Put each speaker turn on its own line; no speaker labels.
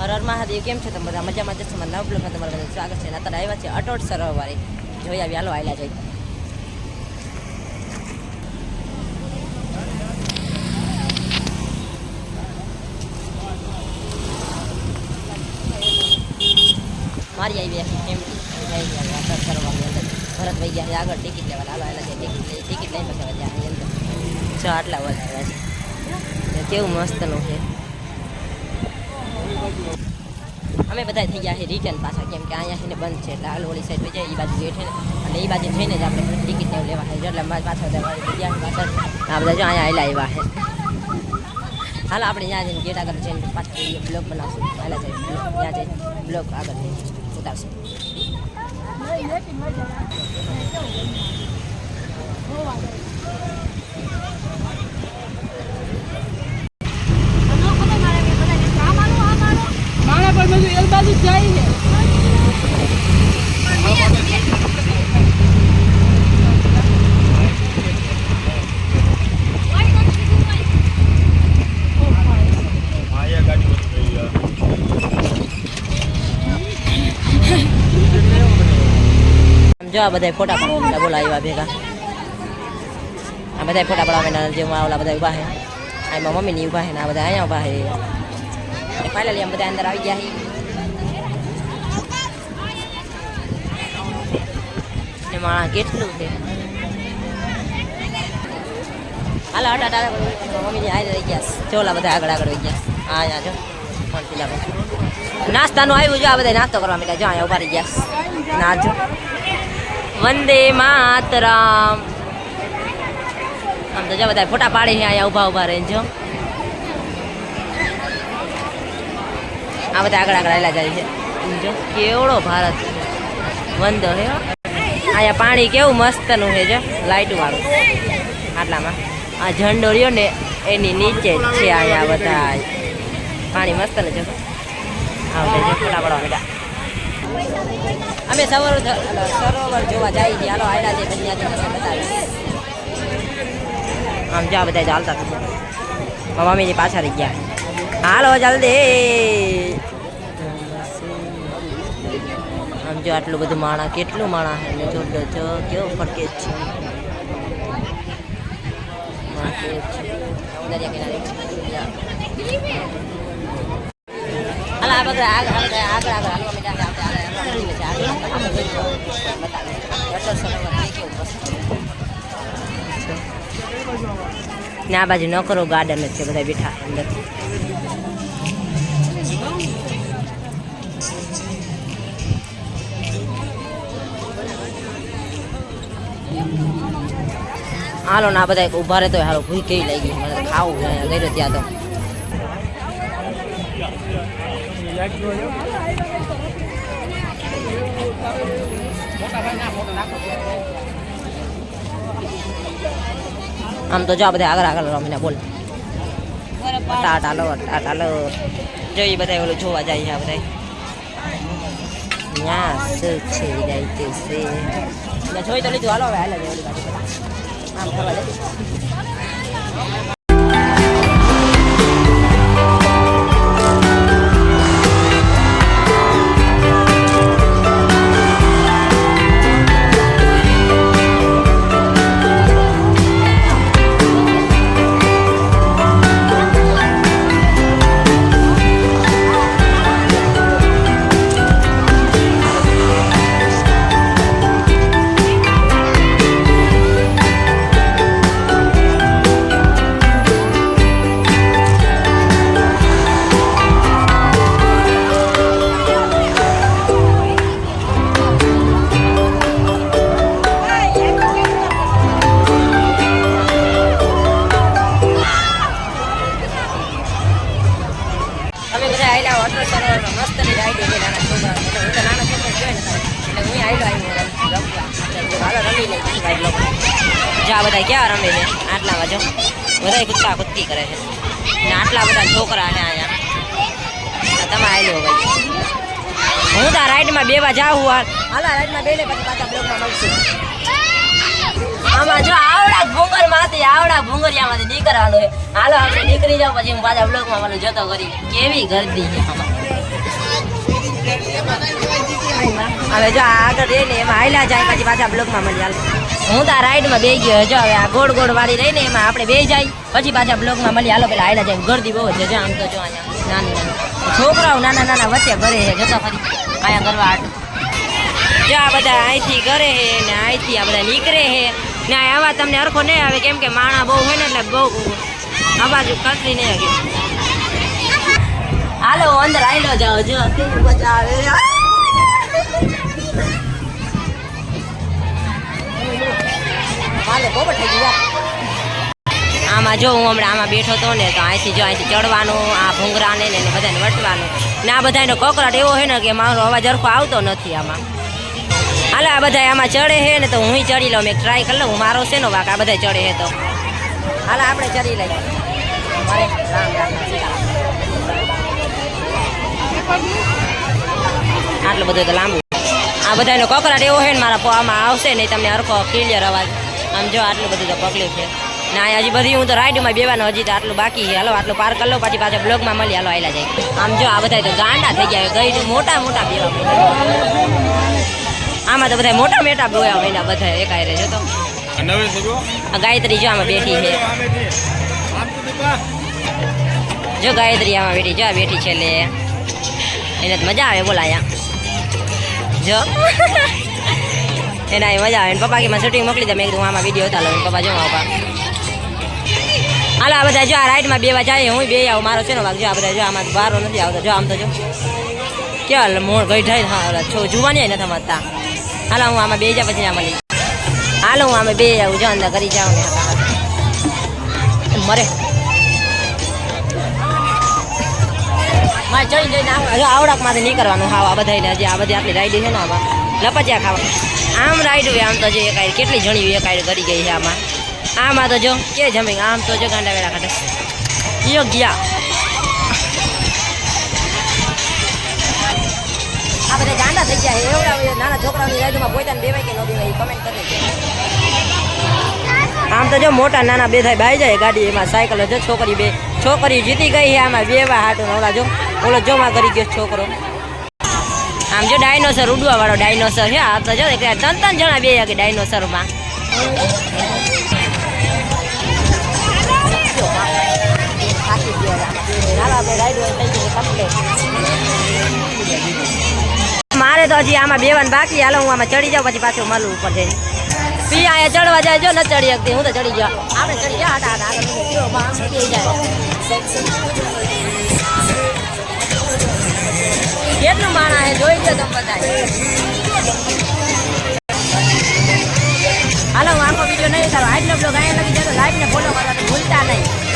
હર હર મહાદેવ. કેમ છો તમે બધા? મજામાં જશો? નવ બ્લોગમાં તમારું બધાનું સ્વાગત છે. અત્યારે આવ્યા છે અટોટ સરોવરે. જોઈ આવી, હાલો આયલા જઈ. મારી આવી ફેમિલી અટોટ સરોવરની અંદર. ભરત ભાઈ ગયા આગળ ટિકિટ લેવા. હાલો આયલા જઈ ટિકિટ લઈ પછી ત્યાંની અંદર જો આટલા વધારે છે. કેવું મસ્તનું છે. અમે બધા થઈ ગયા છે રિટર્ન પાછા, કેમ કે અહીંયા છે ને બંધ છે. એટલે હાલ ઓલી સાઈડ જાય એ બાજુ ગેટ છે ને, અને એ બાજુ થઈને જ આપણે ટિકિટ ને લેવા છે. એટલે પાછા ગયા પાછળ આ બધા જો અહીંયા આવેલા એવા છે. હાલ આપણે ત્યાં જઈને ગેટ આગળ જઈને પાછળ બ્લોગ બનાવશું. હાલા જાય ત્યાં જઈને બ્લોગ આગળ ઉતારશું. જો આ બધા ફોટા પાડવા બોલા આવ્યા ભેગા. આ બધા ફોટા પડાવવાના જેમાં ઓલા બધા ઉભા છે. આમાં મમ્મીની ઉભા છે ને આ બધા અહીંયા ઉભા છે. ફાઇનલી આમ બધા અંદર આવી ગયા છે. માણસ કેટલું છે. હાલ હટા મમ્મીની હારે રહી ગયા. ચોલા બધા આગળ આગળ રહી ગયા. હા અહીંયા જો નાસ્તાનું આવ્યું. જો આ બધા નાસ્તો કરવા માંડ્યા. જો અહીંયા ઉભા રહી ગયા. ના જો વંદે માતરમ. આમ તો જો બધા ફોટા પાડી છે અહીંયા ઉભા ઉભા રહીને. જો આ બધા આગળ આગળ આવેલા જાય છે. જો કેવડો ભારત વંદો છે. અહીંયા પાણી કેવું મસ્તનું છે. જો લાઇટ વાળું આટલામાં. આ ઝંડો રહ્યો ને એની નીચે જ છે. અહીંયા બધા પાણી મસ્તનું જો. આ બધા ફોટા પાડવા બેટા. અમે સરોવર જોવા જાય છે. હાલો આયલા છે પછી બતાવીએ. આમ જો બધા ચાલતા મમ્મીની પાછા રહી ગયા. હાલો જલ્દી. આમ જો આટલું બધું માણા, કેટલું માણા છે. જો કેવું ફરકે છે. હાલ આ બધા આગળ ને આ બાજુ નકરો ગાર્ડન જ છે. બધા બેઠા અંદર. હાલો ના બધા ઉભા રહેતો હાલો. ભૂખ કેવી લાગી ગઈ. મને ખાવું ગયો ત્યાં તો. આમ તો જો બધા આગળ આગળ રમીને બોલ ટાટા લો જો એ બધા ઓલું જોવા જાય છે. આ બધા ત્યાં શું છે જોઈ તો લીધું. હાલો હવે હાલે ઓલી બાજુ આમ થવા દે. મસ્તની રાઈડ છે નાના છોકરા. હું તો નાના છોકરા જોઈ ને એટલે હું આવ્યો રમી લઈ રાઈડ લોકો. જો આ બધા ક્યાં રમે છે આટલામાં. જો બધા કૂદકા કૂદકી કરે છે ને આટલા બધા છોકરા છે અહીંયા. તમે આવેલો ભાઈ. હું તો રાઈડમાં બેવા જાઉં. હાલા રાઈડમાં બે લે પછી પાછા બ્લોગમાં મળશું. આમાં જો આવડા ભૂંગરમાંથી આવડા ભૂંગરિયામાંથી નીકળવાનું. હાલો આપણે નીકળી જાવ પછી હું પાછા બ્લોગમાં મને જોતો કરી કેવી ગરદી છે આમાં. હવે જો આગળ રહીને એમાં હાલ્યા જાય પછી પાછા બ્લોકમાં મળી હાલ. હું તો આ રાઈડમાં બે ગયો જો હવે આ ગોળ ગોળ વાળી રહીને એમાં આપણે બે જાય પછી પાછા બ્લોકમાં મળી હાલો પેલા હાલ્યા જાય. ગરદી બહુ છે જો આમ તો જો અહીંયા નાની નાની છોકરાઓ નાના નાના વચ્ચે ઘરે છે જતો ફરી અહીંયા કરવા હાટ. જો આ બધા અહીંથી ઘરે છે ને અહીંથી આ બધા નીકળે છે ને આવા તમને અરખો નહીં આવે કેમ કે માણા બહુ હોય ને એટલે બહુ અવાજ કતરી નહીં આવે. હાલો અંદર આવેલો જાઓ જો કેવું મજા આવે. આમાં જો હું હમણાં આમાં બેઠો હતો ને તો અહીંથી જો અહીંથી ચડવાનું આ ભૂંગરાને ને બધાને વટવાનું ને આ બધાનો કકરાટ એવો હોય ને કે મારો અવાજ હરખો આવતો નથી આમાં. હાલે આ બધા આમાં ચડે છે ને તો હું ચડી લઉં મેં ટ્રાય કરી લઉં મારો છે નો વાક આ બધા ચડે છે તો હાલે આપણે ચડી લઈએ. રામ રામ આટલું બધું તો લાંબુ આ બધાનો કકરાટ એવો હોય ને મારા આમાં આવશે નહીં તમને હરખો ક્લિયર અવાજ. આમ જો આટલું બધું તો પકડ્યું છે ને આ હજી બધી હું તો રાઈડમાં બેવાનું હજી તો આટલું બાકી છે. હાલો આટલું પાર કરી લો પછી પાછા બ્લોગમાં મળી હાલો આયલા જાય. આમ જો આ બધા તો ગાંડા થઈ ગયા ગઈ મોટા મોટા બેવા આમાં તો બધા મોટા મોટા બોયા હોય બધા એકાય રહે તો ગાયત્રી જો આમાં બેઠી છે જો ગાયત્રી આમાં બેઠી જો આ બેઠી છે લે એને તો મજા આવે બોલા અહીંયા જો એના મજા આવે પપ્પા કે માં શૂટિંગ મોકલી દે મેં કીધું આમાં વિડીયો ઉતારો પપ્પા જો પપ્પા હાલો આ બધા જો આ રાઈડમાં બેવા જાય હું બે આવું મારો છે ને વાગ જો આ બધા જો આમાં વારો નથી આવતો જો આમ તો જો ક્યાં મોણ ગઈ જાય હા છો જોવાની નથી સમજતા. હાલો હું આમાં બે જા પછી આમાં લઈ હાલો હું આમાં બે આવું જો અંદર કરી જાઉં ને મરે મારે ચડી જઈને આવડાકમાંથી નીકળવાનું હા આ બધાને હજી આ બધી આટલી રાઈડ છે ને આમાં લપચ્યા ખાવા આમ રાઈડ હોય આમ તો જો એકાઈ કેટલી જણી એકાઈ કરી ગઈ છે આમાં તો જો કે જમી આમ તો જો ગાંડા વેળા કાઢે યો ગયા આ બધા ગાંડા થઈ ગયા એવડા નાના છોકરાઓની રાઈડમાં પોતાને બેવાય કે ન બેવાય કમેન્ટ કરી દે. આમ તો જો મોટા નાના બે થાય બાઈ જાય ગાડી એમાં સાયકલ જો છોકરી જીતી ગઈ છે આમાં બેવા હાટું ઓલા જો ઓલો જોમાં કરી ગયો છોકરો. આમ જો ડાયનોસર ઉડવા વાળો ડાયનોસર છે આ તો જો 3 જણા બે કે ડાયનોસરમાં મારે તો હજી આમાં બેવાન બાકી હાલો હું આમાં ચડી જાઉં પછી પાછું મળું ઉપર જઈને પી અહીંયા ચડવા જાય જો ન ચડી શકતી હું તો ચડી જાઉં આપણે ચડી જા આગળ કેટલું માણા હે જોઈ લો તમે બધા. હાલો હું આખો વિડીયો નહીં સારો આટલો બ્લોગ અહીંયા લગી જાય તો લાઈક ને ફોલો કરવાનું ભૂલતા નહીં.